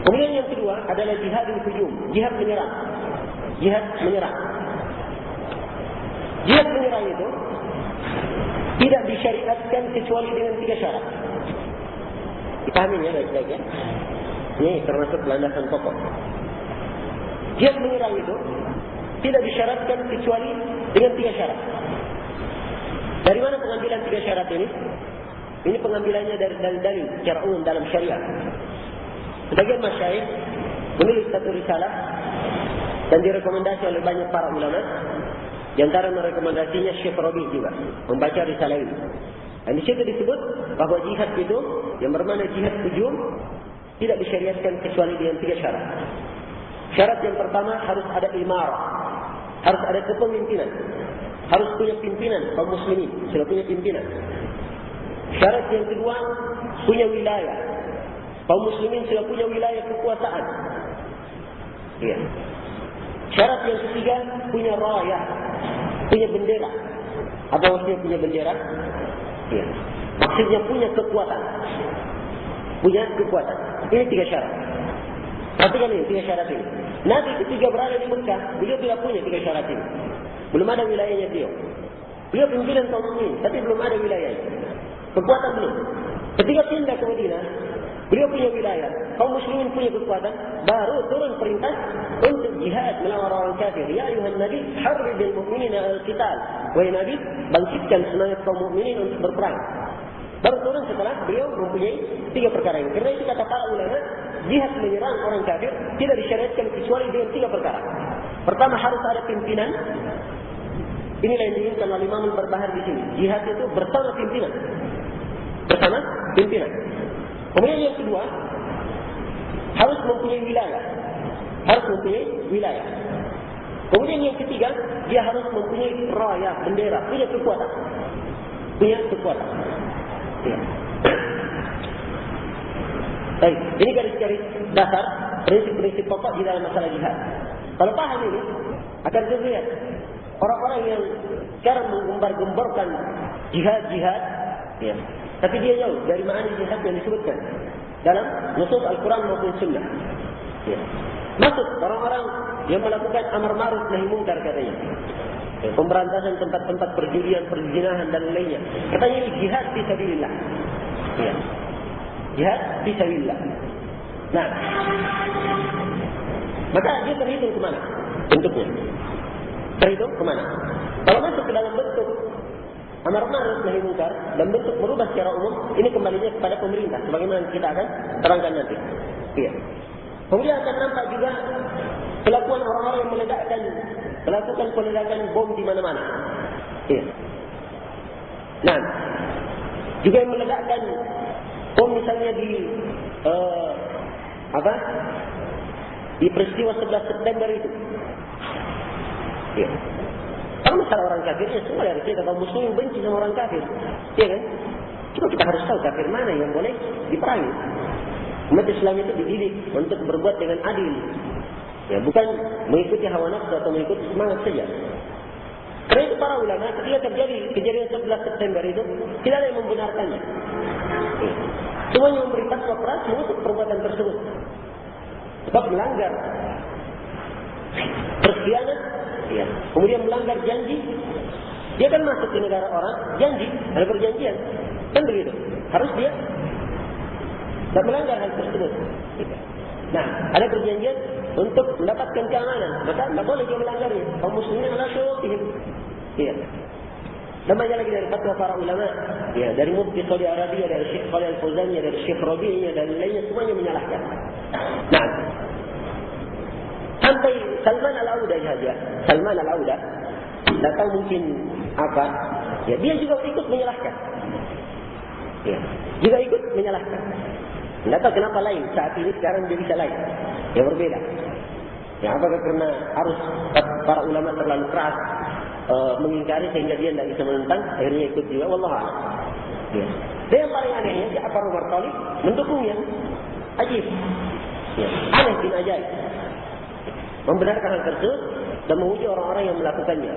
Kemudian yang kedua adalah jihadul hujum, jihad menyerang. Jihad menyerang. Jihad menyerang itu tidak disyariatkan kecuali dengan 3 syarat. Dipahami ya baik-baik ya. Ini termasuk landasan pokok. Jihad menyerang itu tidak disyaratkan kecuali dengan 3 syarat. Dari mana pengambilan 3 syarat ini? Ini pengambilannya dari dalil-dalil secara umum dalam syariat. Sebagian masyayikh menulis satu risalah dan direkomendasi oleh banyak para ulama. Di antara merekomendasinya Syekh Rabi' juga membaca risalah ini. Dan di situ disebut bahawa jihad itu yang bermakna jihad hujum tidak disyariatkan kecuali dengan 3 syarat. Syarat yang pertama harus ada imarah, harus ada kepemimpinan, harus punya pimpinan kaum muslimin, sudah punya pimpinan. Syarat yang kedua punya wilayah, kaum muslimin sudah punya wilayah kekuasaan. Ya. Syarat yang ketiga punya rayah, punya bendera. Apa maksudnya punya bendera? Ya. Maksudnya punya kekuatan. Punya kekuatan. Ini 3 syarat. Perhatikan ini 3 syarat ini. Nabi ketika berada di Mekah, beliau tidak punya 3 syarat ini. Belum ada wilayahnya beliau. Beliau pimpinan kaum muslimin, tapi belum ada wilayahnya. Kekuatan belum. Ketika pindah ke Madinah, beliau punya wilayah, kaum muslimin punya kekuatan, baru turun perintah untuk jihad melawan orang kafir. Ya ayuhan Nabi, harridil mu'minina al-qital. Wahai Nabi, bangkitkan semangat kaum mukminin untuk berperang. Baru turun setelah beliau mempunyai 3 perkara ini. Karena itu kata para ulama, jihad menyerang orang kafir tidak disyariatkan kecuali dengan 3 perkara. Pertama harus ada pimpinan. Inilah yang diinginkan oleh Imam Al-Barbahari di sini. Jihad itu bersama pimpinan. Bersama pimpinan. Kemudian yang kedua, harus mempunyai wilayah. Harus mempunyai wilayah. Kemudian yang ketiga, dia harus mempunyai raya, bendera, punya kekuatan. Punya kekuatan. Ya. Baik, ini garis-garis dasar, prinsip-prinsip pokok di dalam masalah jihad. Kalau paham ini, akan terlihat orang-orang yang sekarang menggembar-gemborkan jihad-jihad, ya. Tapi dia jauh dari makna jihad yang disebutkan dalam nusus Al-Quran maupun Sunnah. Ya. Maksud orang-orang yang melakukan amar ma'ruf nahi munkar katanya. Ya, pemberantasan tempat-tempat perjudian, perzinahan dan lainnya. Katanya ini jihad fi sabilillah. Ya. Jihad fi sabilillah. Nah, maka dia terhitung kemana bentuknya? Terhitung kemana? Kalau masuk ke dalam bentuk amar ma'ruf nahi munkar dan bentuk merubah secara umum, ini kembalinya kepada pemerintah, sebagaimana kita akan terangkan nanti. Iya. Kemudian akan nampak juga kelakuan orang-orang yang melakukan peledakan bom di mana-mana. Iya. Nah, juga yang meledakkan bom misalnya di di peristiwa 11 September itu. Iya. Kalau masalah orang kafirnya semua dari kita kaum muslimin benci sama orang kafir, ya kan? Cuma kita harus tahu kafir mana yang boleh diperangi. Umat Islam itu dididik untuk berbuat dengan adil, ya bukan mengikuti hawa nafsu atau mengikuti semangat saja. Karena itu para ulama ketika terjadi kejadian 11 September itu tidak ada yang membenarkannya. Semuanya memberi fatwa keras mengutuk perbuatan tersebut, sebab melanggar berkhianat. Ya. Kemudian melanggar janji. Dia kan masuk ke negara orang, janji, ada perjanjian. Kan begitu. Harus dia tak melanggar hal tersebut. Nah, ada perjanjian untuk mendapatkan keamanan. Maka tak boleh dia melanggarnya. Kaum muslimin ala syurutihim. Ya. Dan banyak lagi dari fatwa para ulama. Ya, dari Mufti Saudi Arabia, dari Syekh Khalil Al-Fauzannya, dari Syekh Rabi'nya, dan lainnya semuanya menyalahkan. Nah, sampai Salman Al-Auda saja. Salman Al-Auda, tak tahu mungkin apa, ya dia juga ikut menyalahkan. Ya, juga ikut menyalahkan. Tak tahu kenapa lain, saat ini sekarang dia bisa lain. Ya berbeda. Ya, apakah karena arus para ulama terlalu keras mengingkari sehingga dia tidak bisa menentang, akhirnya ikut juga. Wallahualam. Ya. Dan yang paling anehnya, Ja'far Umar Thalib mendukungnya. Ajib. Ya. Aneh bin ajaib. Membenarkan hal tersebut dan memuji orang-orang yang melakukannya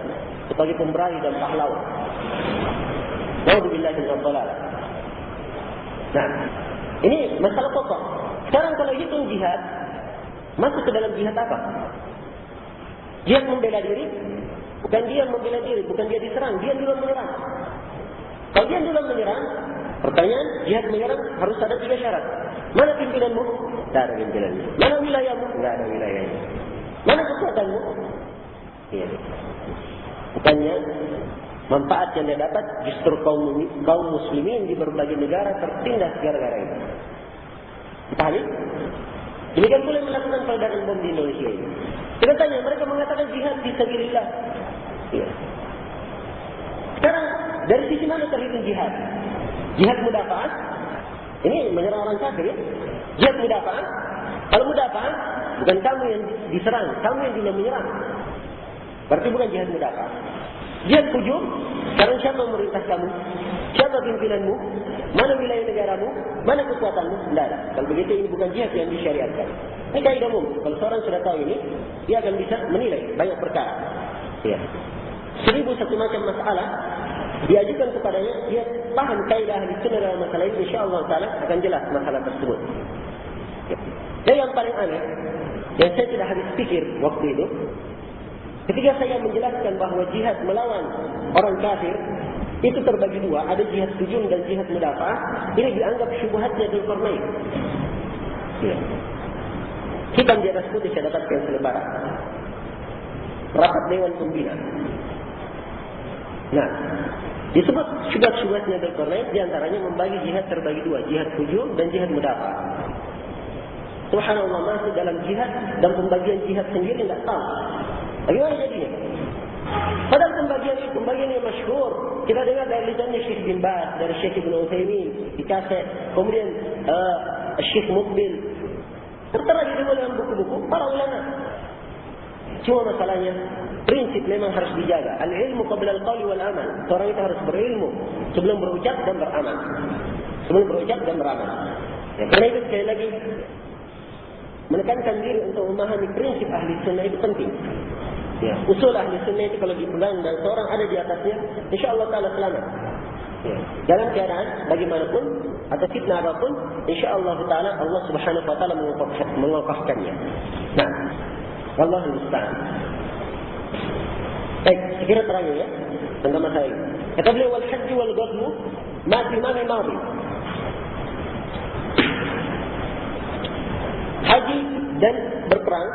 sebagai pemberani dan pahlawan. Na'udzubillahi minadh-dhalal. Nah, ini masalah pokok. Sekarang kalau hitung jihad, masuk ke dalam jihad apa? Jihad membela diri, bukan dia membela diri, bukan dia diserang, dia duluan menyerang. Kalau dia duluan menyerang, pertanyaan, jihad menyerang harus ada 3 syarat. Mana pimpinanmu? Tidak ada pimpinanmu. Mana wilayahmu? Tidak ada wilayahnya. Mana kekuatanmu? Ya. Bukannya manfaat yang dia dapat justru kaum muslimin di berbagai negara tertindas gara-gara itu. Pahami? Ini kan boleh melakukan peledakan bom di Indonesia ini. Kita tanya, mereka mengatakan jihad fisabilillah. Ya. Sekarang dari sisi mana terhitung jihad? Jihad mudafa'ah? Ini menyerang orang kafir ya? Jihad mudafa'ah? Kalau mudafa'ah, bukan kamu yang diserang, kamu yang tidak menyerang. Berarti bukan jihad mudafa'ah. Jihad hujum, sekarang siapa memerintah kamu? Siapa pimpinanmu? Mana wilayah negaramu? Mana kekuatanmu? Tidak ada. Kalau begitu ini bukan jihad yang disyariatkan. Ini kaidah umum. Kalau seorang sudah tahu ini, dia akan bisa menilai banyak perkara. Ya. 1001 macam masalah diajukan kepadanya, dia paham kaidah ahli sunnah dalam masalah ini, insyaAllah ta'ala akan jelas masalah tersebut. Dan yang paling aneh, yang saya tidak habis pikir waktu itu, ketika saya menjelaskan bahawa jihad melawan orang kafir itu terbagi 2, ada jihad hujum dan jihad mudafa'ah, ini dianggap syubhatnya Dzulqarnain. Ya. Hitam di atas putih saya dapatkan selebaran. Rapat Dewan Pembina. Nah, disebut syubhat-syubhatnya Dzulqarnain, diantaranya membagi jihad terbagi 2, jihad hujum dan jihad mudafa'ah. Subhanallah, masuk dalam jihad dan pembagian jihad sendiri tidak tahu. Bagaimana jadinya? Padahal pembagian yang masyhur. Kita dengar dari lisannya Syekh bin Baz, dari Syekh Ibn Utsaimin, di kaset. Kemudian Syekh Muqbil. Tertera di dalam buku-buku para ulama. Cuma masalahnya, prinsip memang harus dijaga. Al-ilmu qabla al-qawli wal-amal. Seorang itu harus berilmu sebelum berucap dan beramal. Sebelum berucap dan beramal. Ya, karena itu sekali lagi, menekankan diri untuk memahami prinsip ahli sunnah itu penting. Ya, usul ahli sunnah itu kalau dipegang dan seorang ada di atasnya, insyaAllah ta'ala selamat. Ya, dalam keadaan bagaimanapun atau fitnah apapun, insyaAllah ta'ala Allah subhanahu wa ta'ala mengokafkannya. Nah, Wallahul musta'an. Baik, sekiranya terakhir ya tentang masalah ini. Kata beliau, wal hajj wal ghazw ma fi ma'na madhi. Haji dan berperang,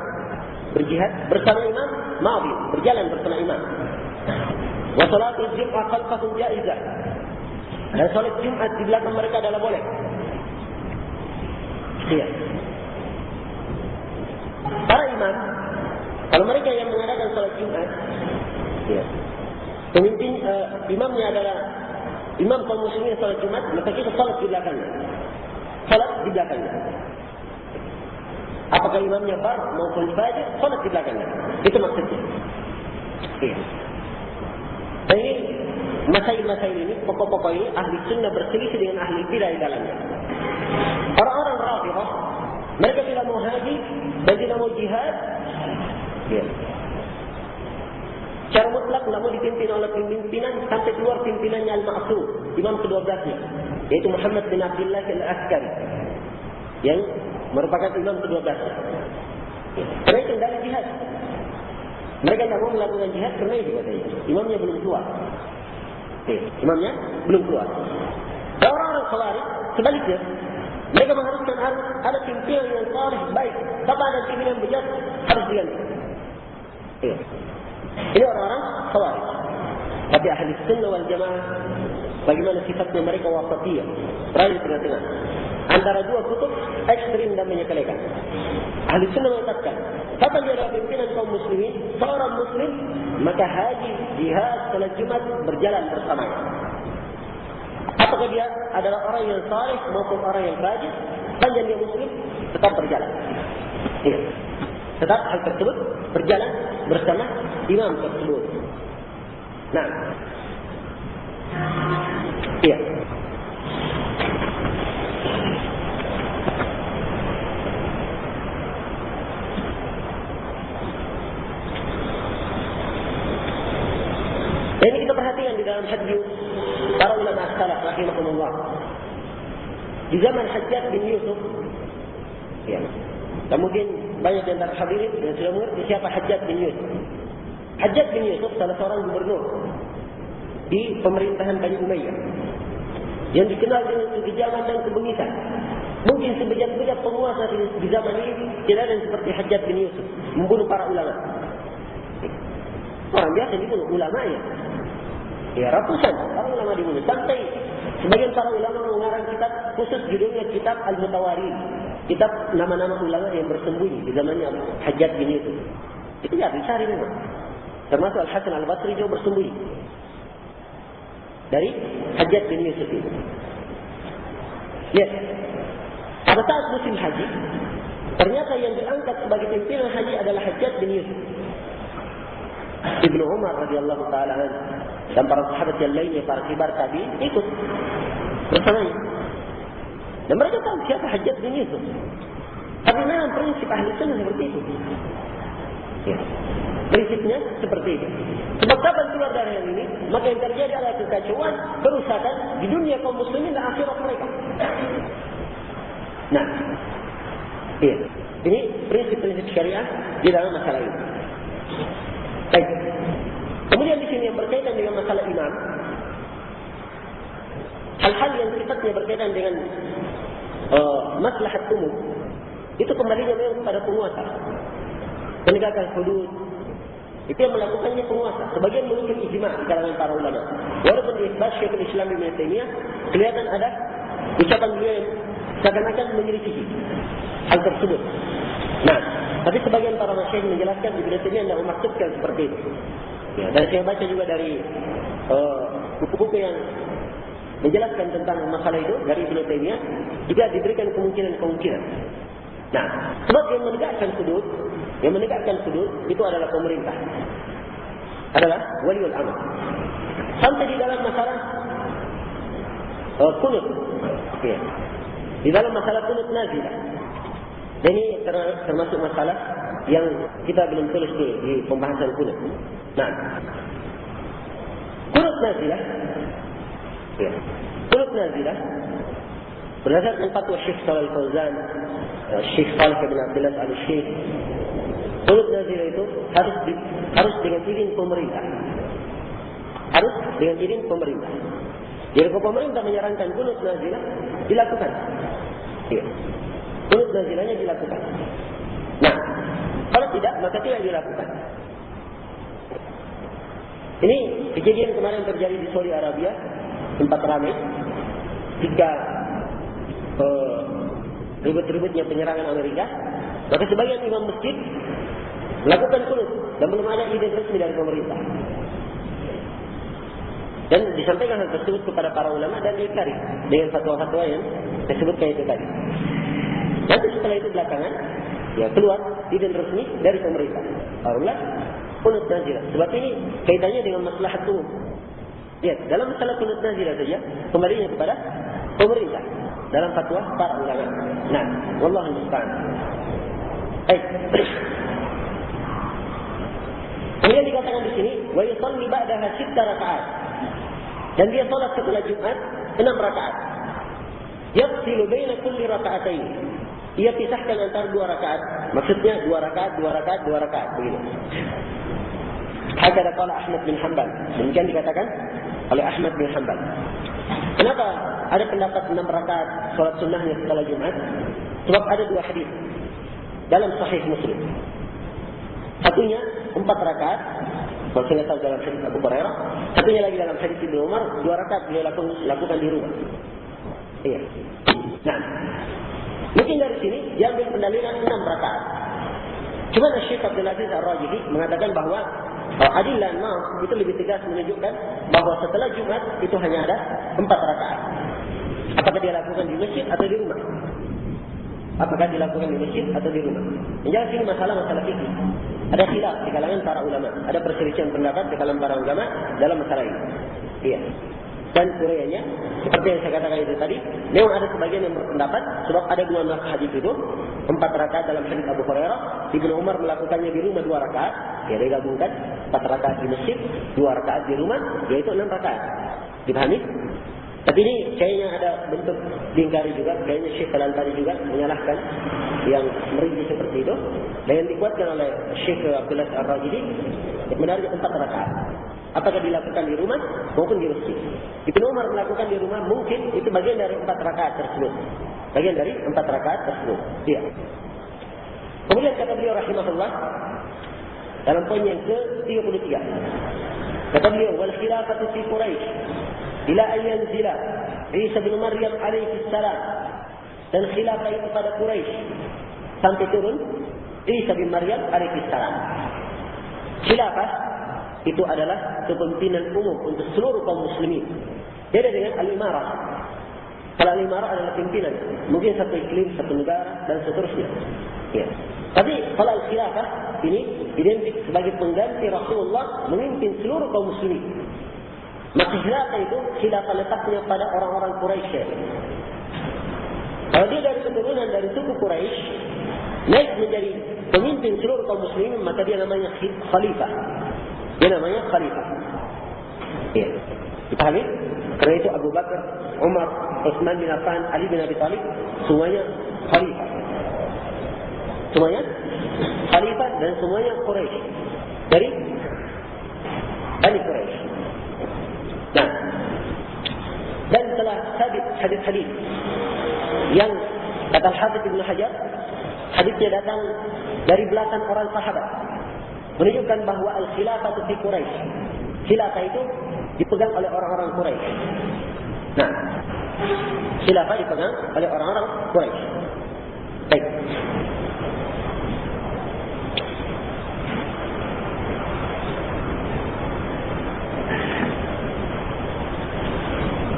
berjihad bersama imam, madhi, berjalan bersama imam. Wa salatul jum'ah khalfahum jaizah. Dan salat Jumat di belakang mereka adalah boleh. Iya. Para imam, kalau mereka yang mengadakan salat Jumat, ya, pemimpin imamnya adalah imam kaum muslimin salat Jumat, maka kita salat di belakangnya. Salat di belakangnya. Apakah imamnya fard maupun fajir, salat di belakangnya. Itu maksudnya. Iya. Dan ini masail-masail ini, pokok-pokok ini ahli sunnah berselisih dengan ahli bidah di dalamnya. Orang-orang Rafidhah, mereka tidak mau haji dan tidak mau jihad. Ya. Secara mutlak tidak mau dipimpin oleh pimpinan sampai keluar pimpinannya Al-Ma'sum, imam ke-12-nya, yaitu Muhammad bin Abdullah Al-Askari, yang merupakan imam ke-12-nya. Ya. Karena itu dari jihad. Mereka tidak mau melakukan jihad karena itu katanya. Imamnya belum keluar. Imamnya belum keluar. Dan orang-orang Khawarij sebaliknya, mereka mengharuskan harus ada pimpinan yang saleh, baik. Tanpa ada pimpinan bejat, harus diganti. Ya. Ini orang-orang Khawarij. Tapi ahli sunnah wal jamaah, bagaimana sifatnya mereka wasatiyah, berada di tengah-tengah antara dua kutub ekstrim dan menyepelekan. Ahli sunnah mengatakan, kapan dia adalah pimpinan kaum muslimin, seorang muslim, maka haji, jihad, salat Jumat berjalan bersamanya. Apakah dia adalah orang yang saleh maupun orang yang fajir, panjang dia muslim, tetap berjalan. Ya. Tetap hal tersebut berjalan bersama imam tersebut. Nah, iya. Ini kita perhatikan di dalam hadis para ulama salaf rahimahumullah. Di zaman Hajjaj bin Yusuf, Ya. Dan mungkin banyak di antara hadirin yang sudah mengerti siapa Hajjaj bin Yusuf. Hajjaj bin Yusuf salah seorang gubernur di pemerintahan Bani Umayyah yang dikenal dengan kekejaman dan kebengisan. Mungkin sebejat-bejat penguasa di zaman ini tidak ada seperti Hajjaj bin Yusuf membunuh para ulama. Orang biasa dibunuh, ulamanya. Ya, ratusan para ulama dibunuh. Sampai sebagian para ulama mengarang kitab khusus judulnya kitab Al-Mutawarid. Kitab nama-nama ulama yang bersembunyi di zamannya Hajjaj bin Yusuf. Itu ya dicari memang. Termasuk Al-Hasan Al-Basri juga bersembunyi dari Hajjaj bin Yusuf itu. Ya. Pada saat musim haji, ternyata yang diangkat sebagai pimpinan haji adalah Hajjaj bin Yusuf. Ibnu Umar radhiyallahu taala dan para sahabat yang lainnya, para kibar tabi'in ikut bersamanya. Dan mereka tahu siapa Hajjaj bin Yusuf. Tapi memang prinsip ahli sunnah seperti itu. Ya. Prinsipnya seperti itu. Sebab kapan keluar dari yang ini, maka yang terjadi adalah kekacauan, kerusakan di dunia kaum muslimin dan akhirat mereka. Nah, iya. Ini prinsip-prinsip syariah di dalam masalah ini. Baik. Kemudian di sini yang berkaitan dengan masalah imam, hal-hal yang sifatnya berkaitan dengan maslahat umum, itu kembalinya memang kepada penguasa. Penegakan hudud, itu yang melakukannya penguasa. Sebagian menunjuk ijma' di kalangan para ulama. Walaupun di isbat Syekhul Islam Ibnu Taimiyah kelihatan ada ucapan beliau yang seakan-akan menyelisih hal tersebut. Nah, tapi sebagian para masyayikh menjelaskan Ibnu Taimiyah tidak memaksudkan seperti itu. Ya, dan saya baca juga dari buku-buku yang menjelaskan tentang masalah itu dari Ibnu Taimiyah juga diberikan kemungkinan-kemungkinan. Nah, sebab yang menegakkan hudud itu adalah pemerintah, adalah waliul amr. Sampai di dalam masalah kunut, ya. Di dalam masalah kunut nazilah. Ini termasuk masalah yang kita belum tulis dulu di pembahasan kunut. Nah, kunut nazilah, ya. Kunut nazilah berdasarkan fatwa Syekh Shalal Fauzan, Syekh Salih bin Abdullah Al-Syekh, kunut nazilah itu harus dengan izin pemerintah. Harus dengan izin pemerintah. Jadi kalau pemerintah menyarankan kunut nazilah, dilakukan. Ya. Kunut nazilahnya dilakukan. Nah, kalau tidak, maka tidak dilakukan. Ini kejadian kemarin terjadi di Saudi Arabia, tempat ramai, ketika ribut-ributnya penyerangan Amerika, maka sebagian imam masjid melakukan kunut dan belum ada izin resmi dari pemerintah. Dan disampaikan hal tersebut kepada para ulama dan diikari dengan fatwa-fatwa yang disebutkan itu tadi. Nanti setelah itu belakangan, ya keluar izin resmi dari pemerintah. Barulah kunut nazilah. Sebab ini kaitannya dengan maslahat umum. Ya, dalam masalah kunut nazilah saja kembalinya kepada pemerintah dalam fatwa para ulama. Nah, wallahu musta'an. Baik. Kemudian dikatakan di sini, wa yusalli ba'daha 6 rakaat. Dan dia salat setelah Jumat 6 rakaat. Yafsilu baina kulli raka'atayn. Ia pisahkan antara 2 rakaat. Maksudnya 2 rakaat, 2 rakaat, 2 rakaat begitu. Hakada qala Ahmad bin Hanbal. Demikian dikatakan oleh Ahmad bin Hanbal. Kenapa ada pendapat 6 rakaat salat sunnahnya setelah Jumat? Sebab ada 2 hadis dalam Sahih Muslim. Satunya 4 rakaat, maksudnya dalam hadis Abu Hurairah. Satunya lagi dalam hadis Ibnu Umar, 2 rakaat beliau lakukan di rumah. Iya. Nah, mungkin dari sini diambil pendalilan 6 rakaat. Cuma Syekh Abdul Aziz Ar-Rajihi mengatakan bahawa adillah itu lebih tegas menunjukkan bahawa setelah Jumat itu hanya ada 4 rakaat. Apakah dia lakukan di masjid atau di rumah? Apakah dilakukan di masjid atau di rumah? Yang jelas ini masalah fikih. Ada khilaf di kalangan para ulama. Ada perselisihan pendapat di kalangan para ulama dalam masalah ini. Iya. Dan uraiannya seperti yang saya katakan itu tadi, memang ada sebagian yang berpendapat sebab ada 2 nas hadis itu, 4 rakaat dalam hadis Abu Hurairah, Ibnu Umar melakukannya di rumah 2 rakaat, ya digabungkan 4 rakaat di masjid, 2 rakaat di rumah, yaitu 6 rakaat. Dipahami? Tapi ini kayaknya ada bentuk diingkari juga. Kayaknya Syekh Al-Albani juga menyalahkan yang merinci seperti itu. Dan yang dikuatkan oleh Syekh Abdullah Ar-Rajidi, sebenarnya 4 rakaat. Apakah dilakukan di rumah maupun di masjid. Ibnu Umar melakukan di rumah, mungkin itu bagian dari 4 rakaat tersebut. Bagian dari 4 rakaat tersebut. Iya. Kemudian kata beliau rahimahullah dalam poin yang ke-33. Kata beliau, wal khilafatu fi Quraisy ila an yanzila Isa bin Maryam alaihi salam. Dan khilafah itu pada Quraisy sampai turun Isa bin Maryam alaihi salam. Khilafah itu adalah kepemimpinan umum untuk seluruh kaum muslimin. Beda dengan al-imarah. Kalau al-imarah adalah pimpinan, mungkin satu iklim, satu negara dan seterusnya. Ya. Tapi kalau al-khilafah ini identik sebagai pengganti Rasulullah memimpin seluruh kaum muslimin. Maka khilafah itu khilafah letaknya pada orang-orang Quraisy. Kalau dia dari keturunan dari suku Quraisy naik menjadi pemimpin seluruh kaum muslimin, maka dia namanya khalifah. Dia namanya khalifah. Ya. Dipahami? Karena itu Abu Bakar, Umar, Utsman bin Affan, Ali bin Abi Thalib semuanya khalifah. Semuanya khalifah dan semuanya Quraisy. Dari Bani Quraisy. Nah, dan telah sabit hadis-hadis yang kata Al-Hafidz Ibnu Hajar, hadisnya datang dari belasan orang sahabat, menunjukkan bahawa al-khilafah fi Quraisy. Khilafah itu dipegang oleh orang-orang Quraisy. Nah, khilafah dipegang oleh orang-orang Quraisy. Baik.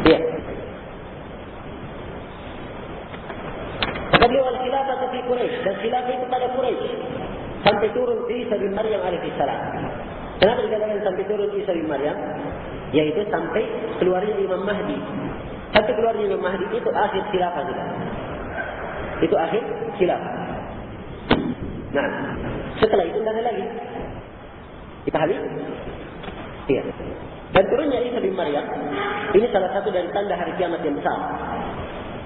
Ya. Kata beliau al-khilafah fi Quraisy, dan khilafah itu pada Quraisy sampai turun Isa bin Maryam alaihi salam. Kenapa dikatakan sampai turun Isa bin Maryam? Yaitu sampai keluarnya Imam Mahdi. Sampai keluarnya Imam Mahdi itu akhir khilafah juga. Itu akhir khilafah. Nah, setelah itu tidak ada lagi. Dipahami? Iya. Dan turunnya Isa bin Maryam ini salah satu dari tanda hari kiamat yang besar.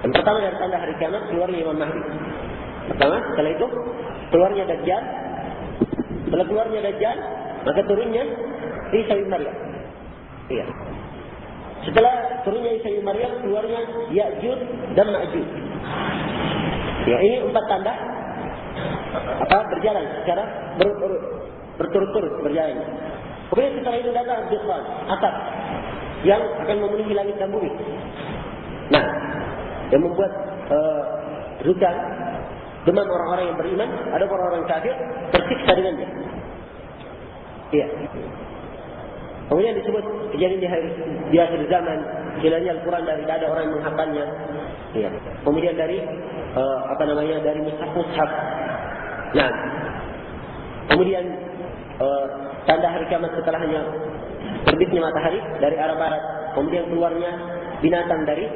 Yang pertama dari tanda hari kiamat keluarnya Imam Mahdi. Pertama, setelah itu keluarnya Dajjal. Setelah keluarnya Dajjal, maka turunnya Isa bin Maryam. Iya. Setelah turunnya Isa bin Maryam, keluarnya Ya'juj dan Ma'juj. Ya, ini 4 tanda berjalan secara berturut-turut berjalan. Kemudian setelah itu datang Dukhan, asap yang akan memenuhi langit dan bumi. Nah, yang membuat rusak demam orang-orang yang beriman, ada orang-orang kafir tersiksa dengannya. Iya. Kemudian disebut kejadian di akhir zaman, hilangnya Al-Quran dari tidak ada orang yang menghafalnya. Iya. Kemudian dari dari mushaf-mushaf. Nah, kemudian tanda hari kiamat setelahnya terbitnya matahari dari arah barat, kemudian keluarnya binatang dari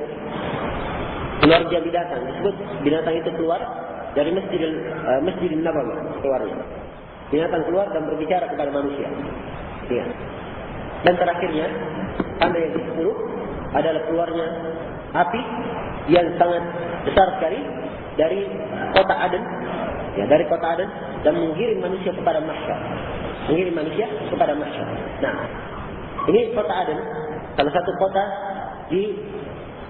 keluarga binatang. Disebut binatang itu keluar dari Masjidil Nabawi keluarnya. Binatang keluar dan berbicara kepada manusia. Ya. Dan terakhirnya, tanda yang ke-10 adalah keluarnya api yang sangat besar sekali dari kota Aden, ya, dari kota Aden, dan menggiring manusia kepada mahsyar. Mengirim manusia kepada mahsyar. Nah, ini kota Aden, salah satu kota di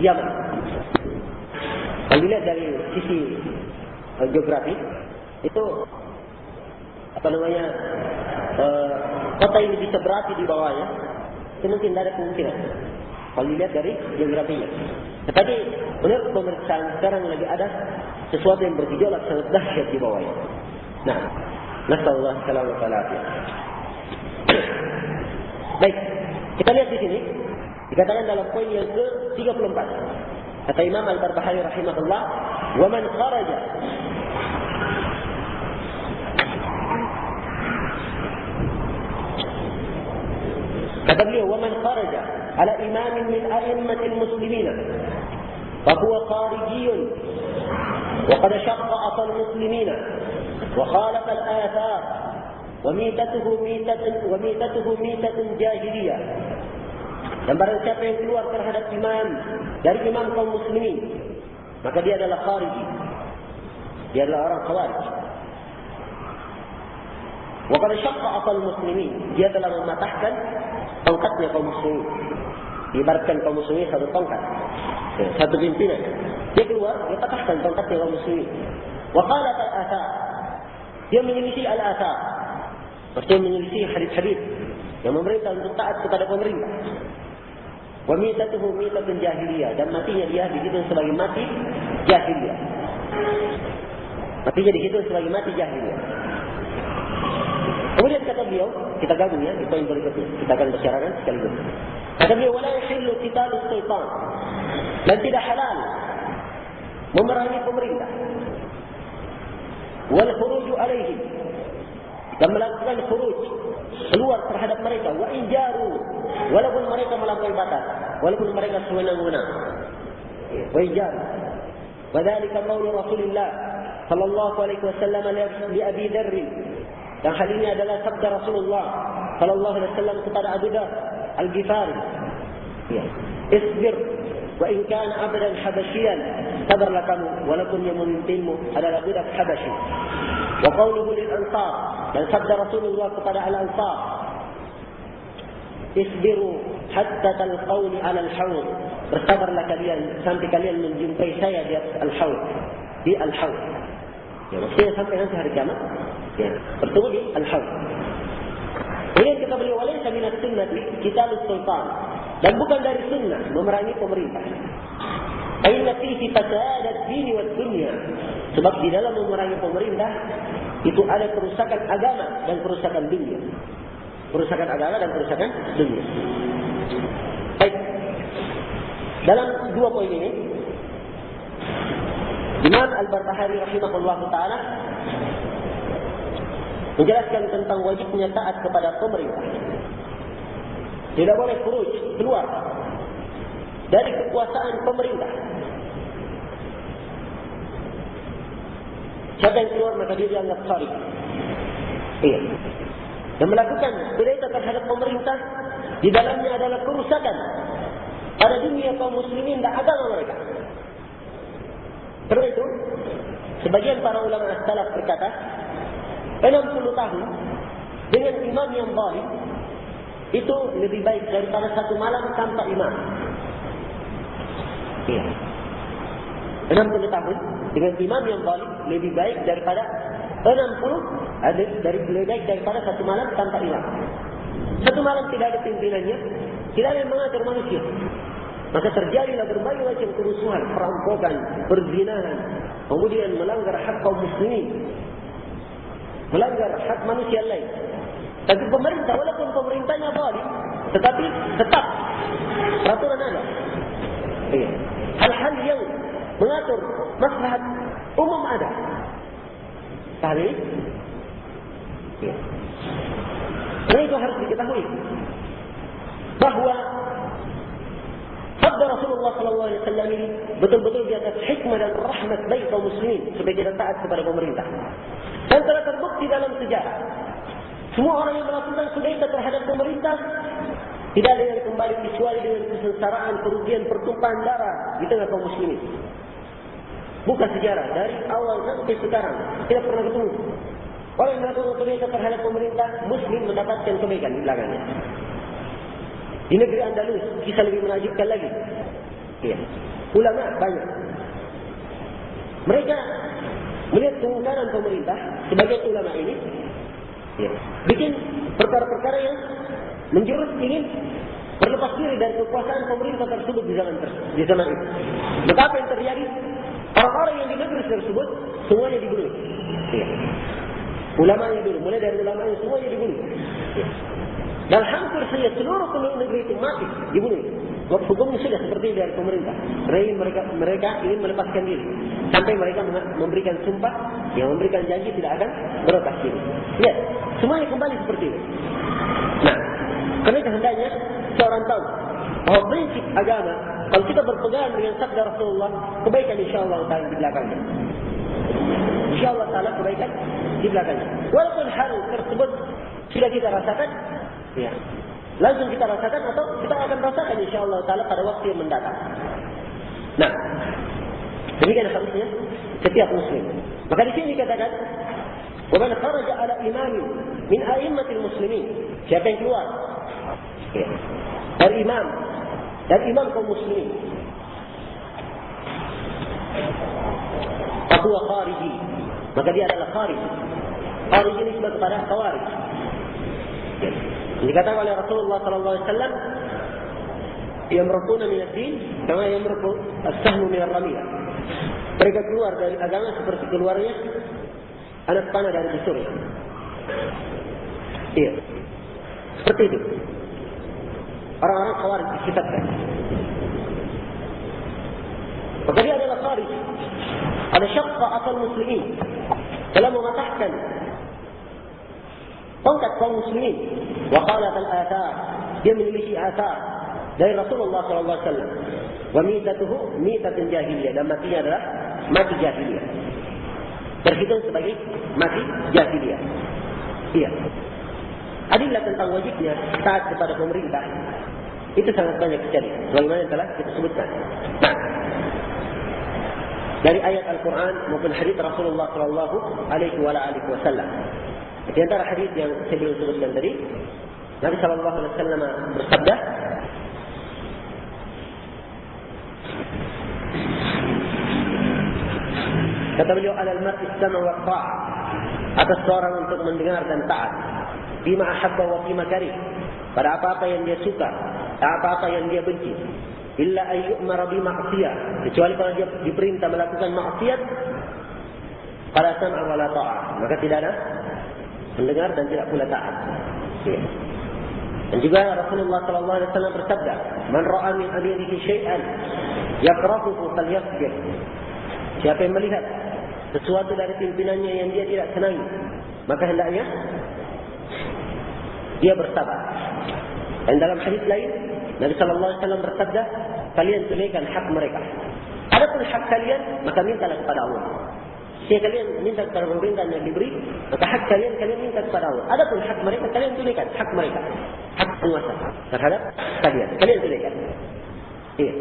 Yaman. Kalau dilihat dari sisi geografi, itu kota ini bisa berapi di bawahnya, itu mungkin tidak ada kemungkinan. Kalau dilihat dari geografinya. Tetapi menurut pemeriksaan sekarang lagi ada sesuatu yang bergejolak sangat dahsyat di bawahnya. Nah, nasallallahu alaihi wasallam. Baik, kita lihat di sini dikatakan dalam poin yang ke-34. Kata Imam Al-Barbahari rahimahullah, "Wa man kharaja kata beliau, "Wa man kharaja ala imamin min a'immatil muslimina fa huwa kharijiyyun wa qad shaqqa asal muslimina wa khalaqa al-athar wa mitatuhu mitatun jahiliyah Dan barang siapa yang keluar terhadap imam dari imam kaum muslimin, maka dia adalah khariji. Dia adalah orang khawarij. Wa qad syaqqa asal muslimin, dia telah mematahkan tongkatnya kaum muslimin. Ibaratkan kaum muslimin satu tongkat, satu pimpinan. Dia keluar, dia patahkan tongkatnya kaum muslimin. Wa qalat al-athar, dia menyelisih al-athar. Maksudnya menyelisih hadis-hadis yang memerintah untuk taat kepada pemerintah. Wa mitatuhu mitatun jahiliyah, dan matinya dia dihitung sebagai mati jahiliyah. Matinya dihitung sebagai mati jahiliyah. Kemudian kata beliau, kita gabung ya, di poin berikutnya. Kita akan bicarakan sekaligus. Kata beliau, wala yahillu qitalus sultan, dan tidak halal memerangi pemerintah. Wal khuruju alaihim, dan melakukan khuruj, keluar terhadap mereka. Wa injaru, walaupun mereka melampaui batas, walaupun mereka sewenang-wenang. Wa injaru. Wa dzalika qaulu Rasulillah sallallahu alaihi wasallam li Abi Dzar. Dan hal ini adalah sabda Rasulullah sallallahu alaihi wasallam kepada Abu Dzar Al-Ghifari. Ya. Isbir wa in kana abdan habasyian, sabarlah kamu walaupun yang memimpinmu adalah budak Habasyi. Wa qawluhu lil ansar, dan sabda Rasulullah kepada al-ansar, isbiru hatta talqawni ala al-hawd, bersabarlah kalian sampai kalian menjumpai saya di al-hawd, di al-hawd. Ya, maksudnya sampai nanti hari kiamat, ya, bertemu di al-hawd. Kemudian kita beli walaysa minas sunnati qitalus sultan, dan bukan dari sunnah memerangi pemerintah. Inna fihi fasad ad-din wad dunya, sebab di dalam memerangi pemerintah itu ada kerusakan agama dan kerusakan dunia. Kerusakan agama dan kerusakan dunia. Baik. Dalam dua poin ini, Imam Al-Barbahari rahimahullah ta'ala menjelaskan tentang wajibnya taat kepada pemerintah. Tidak boleh khuruj, keluar dari kekuasaan pemerintah. Siapa yang keluar maka dia dianggap kharij. Iya. Dan melakukan kudeta terhadap pemerintah, di dalamnya adalah kerusakan pada dunia kaum muslimin dan agama mereka. Karena itu, sebagian para ulama as-salaf berkata, 60 tahun dengan imam yang zalim itu lebih baik daripada satu malam tanpa imam. Iya. 60 tahun dengan imam yang zalim lebih baik daripada 60 lebih baik daripada satu malam tanpa imam. Satu malam tidak ada pimpinannya, tidak ada yang mengatur manusia, maka terjadilah berbagai macam kerusuhan, perampokan, perzinahan, kemudian melanggar hak kaum muslimin, melanggar hak manusia lain. Tapi pemerintah, walaupun pemerintahnya zalim, tetapi tetap peraturan ada. Iya. Hal-hal yang mengatur maslahat umum ada. Paham ini? Ya. Nah, itu harus diketahui bahwa sabda Rasulullah sallallahu alaihi wasallam ini betul-betul di atas hikmah dan rahmat bagi kaum muslimin supaya kita taat kepada pemerintah. Dan telah terbukti dalam sejarah, semua orang yang melakukan kudeta terhadap pemerintah tidak ada yang kembali kecuali dengan kesengsaraan, kerugian, pertumpahan darah di tengah kaum muslimin. Bukan sejarah dari awal sampai sekarang tidak pernah ketemu orang yang melakukan kudeta terhadap pemerintah muslim mendapatkan kebaikan di belakangnya. Di negeri Andalus kisah lebih menakjubkan lagi. Ya. Ulama banyak. Mereka melihat kemungkaran pemerintah, sebagai ulama ini, ya, bikin perkara-perkara yang menjurus ingin berlepas diri dari kekuasaan pemerintah tersebut di zaman itu. Betapa yang terjadi? Orang-orang yang di negeri tersebut semuanya dibunuh. Ya. Ulamanya dulu, mulai dari ulamanya semuanya dibunuh. Ya. Dan hampir saja seluruh penduduk negeri itu mati, dibunuh. Hukumnya sudah seperti dari pemerintah. Mereka ingin melepaskan diri sampai mereka memberikan sumpah yang memberikan janji tidak akan berlepas diri. Ya, semuanya kembali seperti itu. Nah, karena itu hendaknya seorang tahu bahwa prinsip agama, kalau kita berpegang dengan sabda Rasulullah, kebaikan insyaAllah ta'ala di belakangnya. InsyaAllah ta'ala kebaikan di belakangnya. Walaupun hal tersebut sudah kita rasakan, ya, langsung kita rasakan atau kita akan rasakan insyaallah taala pada waktu yang mendatang. Nah, demikian harusnya setiap muslim. Maka di sini dikatakan, "Wa man kharaja ala imamin min a'immatil muslimin." Siapa yang keluar dari imam dan imam kaum muslimin, fahuwa khariji, maka dia adalah khariji. Khariji ini disebut kepada khawarij. Dikatakan oleh Rasulullah sallallahu alaihi wasallam, "Yamruquna min ad-din kama yamruqu as-sahmu min ar-ramiyah." Mereka keluar dari agama seperti keluarnya anak panah dari busur. Iya. Seperti itu. Orang-orang khawarij disifatkan. Maka dia adalah kharij. Ada syaqqa asal muslimin. Telah mematahkan tongkat kaum muslimin. Wa qalat al-athar. Dia memiliki athar dari Rasulullah sallallahu alaihi wasallam. Wa mitatuhu mitatun jahiliyah. Dan matinya adalah mati jahiliyah. Terhitung sebagai mati jahiliyah. Iya. Adillah tentang wajibnya taat kepada pemerintah itu sangat banyak sekali. Sebagaimana yang telah kita sebutkan. Nah, dari ayat Al-Quran maupun hadis Rasulullah sallallahu alaihi wasallam. Di antara hadis yang saya belum sebutkan tadi, Nabi sallallahu alaihi wasallam bersabda, kata beliau, "Alal mar'i as-sam'u wa at-ta'ah." Atas seorang untuk mendengar dan taat. Bima ahabba wa bima karih. Pada apa-apa yang dia suka, apa-apa yang dia benci. Illa ayyu'mara bi ma'siyah. Kecuali kalau dia diperintah melakukan maksiat, pada sam'a wa la ta'ah. Maka tidak ada mendengar dan tidak pula taat. Ya. Dan juga Rasulullah sallallahu alaihi wasallam bersabda, "Man ra'a min amirihi syai'an yakrahuhu falyasbir." Siapa yang melihat sesuatu dari pimpinannya yang dia tidak senangi, maka hendaknya dia bersabar. Dan dalam hadis lain, Nabi sallallahu alaihi wasallam bersabda, "Kalian tunaikan hak mereka. Adapun hak kalian, maka mintalah kepada Allah." Jika kalian minta kepada pemerintah yang diberi, maka hak kalian minta kepada Allah. Adapun hak mereka, kalian tunaikan hak mereka. Hak penguasa terhadap kalian tunaikan. Iya.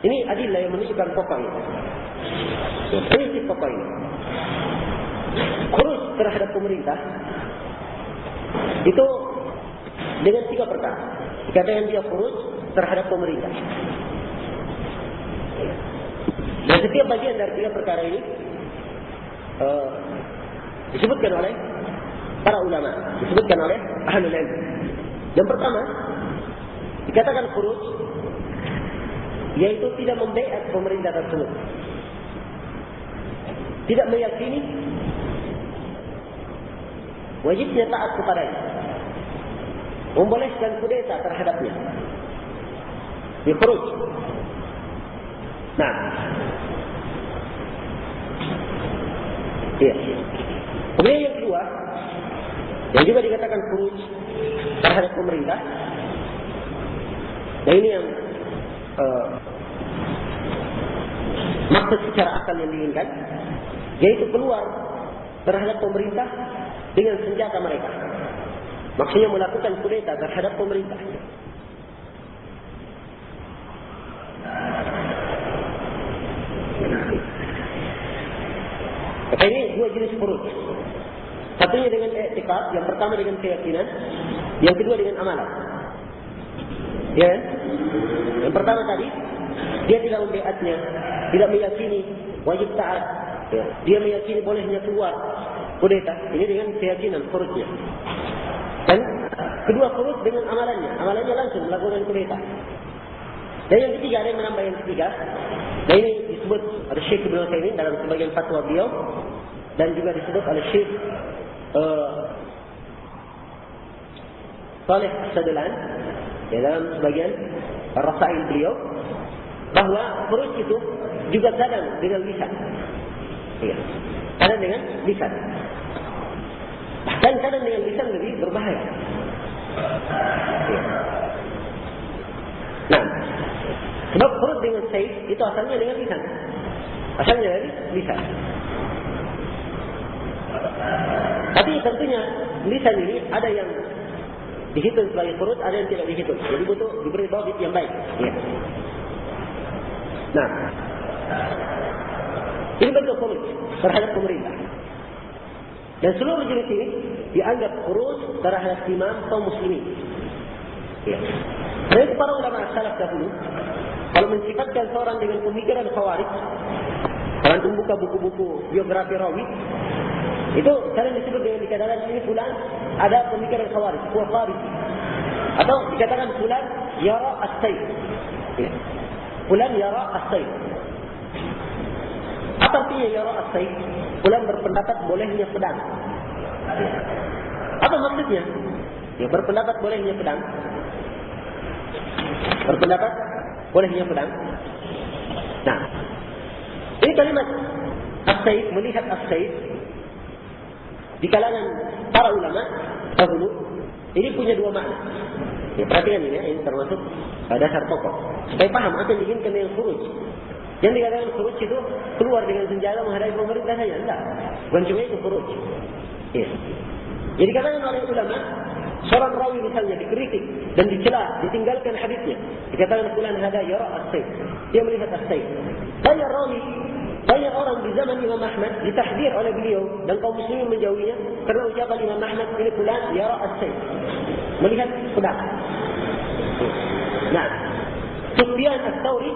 Ini adillah yang menunjukkan pokok ini. Prinsip pokok ini. Khuruj terhadap pemerintah itu dengan 3 perkara. Dikatakan dia khuruj terhadap pemerintah. Dan setiap bagian dari 3 perkara ini disebutkan oleh para ulama, disebutkan oleh ahlul ilm. Yang pertama, dikatakan khuruj, yaitu tidak membaiat pemerintah tersebut, tidak meyakini wajibnya taat kepadanya, membolehkan kudeta terhadapnya, dikhuruj. Nah, iya. Kemudian yang kedua, yang juga dikatakan khuruj terhadap pemerintah, dan ini yang maksud secara akal yang diinginkan, yaitu keluar terhadap pemerintah dengan senjata mereka. Maksudnya melakukan kudeta terhadap pemerintah. Maka ini 2 jenis khuruj. Satunya dengan i'tiqad, yang pertama dengan keyakinan, yang kedua dengan amalan. Ya. Yang pertama tadi, dia tidak membaiatnya, tidak meyakini wajib taat. Ya. Dia meyakini bolehnya keluar kudeta. Ini dengan keyakinan khurujnya. Dan kedua khuruj dengan amalannya. Amalannya langsung melakukan kudeta. Dan yang ketiga, ada yang menambah yang ketiga. Dan ini disebut oleh Syekh Ibn Utsaimin dalam sebagian fatwa beliau, dan juga disebut oleh Syekh Saleh As-Sadlan dalam sebagian rasail beliau, bahwa khuruj itu juga kadang dengan lisan. Ya. Kadang dengan lisan. Bahkan kadang dengan lisan lebih berbahaya. Ya. Nah, sebab khuruj dengan saif itu asalnya dengan lisan. Asalnya dari lisan. Tapi tentunya lisan ini ada yang dihitung sebagai khuruj, ada yang tidak dihitung. Jadi butuh diberi dhabit yang baik. Ya. Nah, ini bentuk khuruj terhadap pemerintah. Dan seluruh jenis ini dianggap khuruj terhadap imam kaum muslimin. Ya. Mereka para ulama salaf dahulu, kalau mensifatkan seorang dengan pemikiran khawarij, kalau antum buka buku-buku biografi rawi, itu sering disebut dengan dikatakan ini fulan ada pemikiran khawarij, khawarij. Atau dikatakan fulan yara as-sayf. Ya. Fulan yara as-sayf. Apa artinya yara as-sayf? Fulan berpendapat bolehnya pedang. Ya. Apa maksudnya? Ya, berpendapat bolehnya pedang. Berpendapat bolehnya pedang. Nah, ini kalimat as-sayf, melihat as-sayf di kalangan para ulama dahulu ini punya dua makna. Ya, perhatikan ini ya, ini termasuk dasar pokok supaya paham apa yang diinginkan dengan khuruj. Yang dikatakan khuruj itu keluar dengan senjata menghadapi pemerintah saja, enggak. Bukan cuma itu khuruj. Ya. Jadi dikatakan oleh ulama, seorang rawi misalnya dikritik dan dicela, ditinggalkan hadisnya. Dikatakan fulan hada yara as-sayf. Dia melihat as-sayf. Banyak orang di zaman Imam Ahmad ditahdir oleh beliau dan kaum muslimin menjauhinya karena ucapan Imam Ahmad ini fulan yara as-sayf. Melihat pedang. Nah, Sufyan ats-Tsauri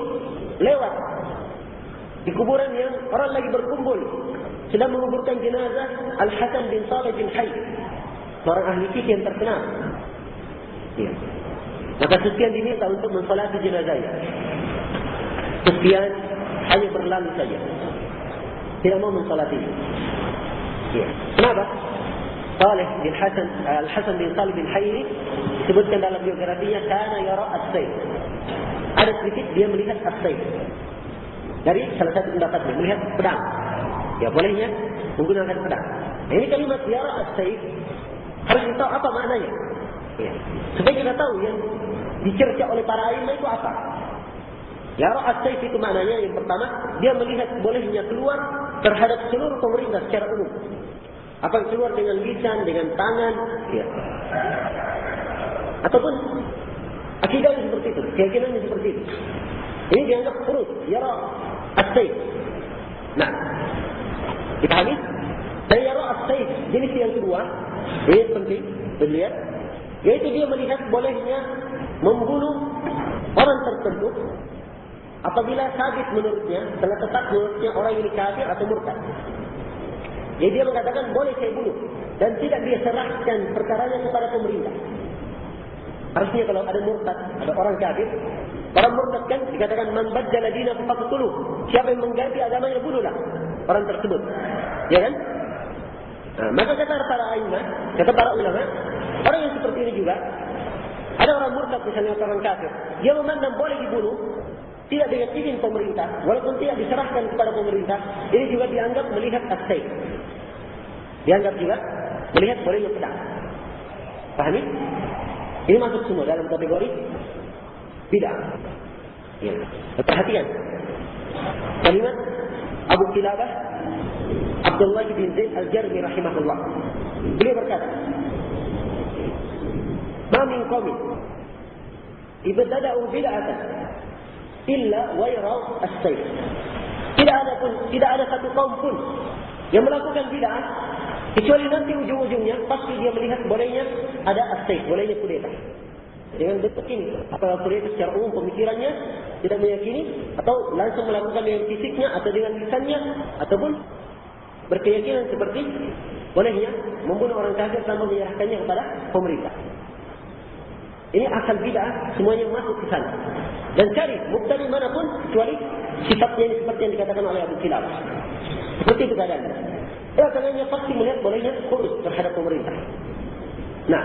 lewat di kuburan yang orang lagi berkumpul sedang menguburkan jenazah Al-Hasan bin Salih bin Hayy, seorang ahli fikih yang terkenal. Ya. Maka Sufyan diminta untuk mensolati jenazahnya. Sufyan hanya berlalu saja, tidak mau mensolatinya. Ya. Kenapa? Salih bin Al-Hasan bin Salih bin Hayy disebutkan dalam biografinya kana yara as-sayf. Ada sedikit dia melihat as-sayf. Dari salah satu pendapatnya melihat pedang. Ya, bolehnya menggunakan pedang. Nah, ini kalimat yara as-sayf harus kita tahu apa maknanya. Ya. Supaya kita tahu yang dicerca oleh para ulama itu apa. Yara as-sayf itu maknanya yang pertama, dia melihat bolehnya keluar terhadap seluruh pemerintah secara umum. Apa yang keluar dengan lisan, dengan tangan, ya. Ataupun akidahnya seperti itu, keyakinannya seperti itu. Ini dianggap khuruj, yara as-sayf. Nah, dipahami? Dan yara as-sayf jenis yang kedua, ini penting dilihat, yaitu dia melihat bolehnya membunuh orang tertentu apabila sabit menurutnya, telah tetap menurutnya orang ini kafir atau murtad. Jadi dia mengatakan boleh saya bunuh dan tidak dia serahkan perkaranya kepada pemerintah. Harusnya kalau ada murtad, ada orang kafir, orang murtad kan dikatakan man baddala dinahu faqtuluh. Siapa yang mengganti agamanya bunuhlah orang tersebut. Ya kan? Nah, maka kata para a'immah, kata para ulama, orang yang seperti ini juga ada orang murtad misalnya orang kafir, dia memandang boleh dibunuh tidak dengan izin pemerintah, walaupun tidak diserahkan kepada pemerintah, ini juga dianggap melihat as-sayf. Dianggap juga melihat bolehnya pedang. Pahami? Ini masuk semua dalam kategori bid'ah. Ya. Perhatikan kalimat Abu Kilabah Abdullah bin Zaid al-Jarmi rahimahullah. Beliau berkata, "Ma min qaumin ibtada'u bid'atan illa wa yaraw as-sayf." Tidak ada satu kaum pun yang melakukan bid'ah kecuali nanti ujung-ujungnya pasti dia melihat bolehnya ada as-sayf, bolehnya kudeta. Dengan bentuk ini, apakah kudeta secara umum pemikirannya tidak meyakini atau langsung melakukan dengan fisiknya atau dengan lisannya ataupun berkeyakinan seperti bolehnya membunuh orang kafir tanpa menyerahkannya kepada pemerintah. Ini asal bid'ah, semuanya masuk ke sana. Dan cari mubtadi manapun kecuali sifatnya ini seperti yang dikatakan oleh Abu Kilabah. Seperti itu keadaannya. Katanya pasti melihat bolehnya khuruj terhadap pemerintah. Nah,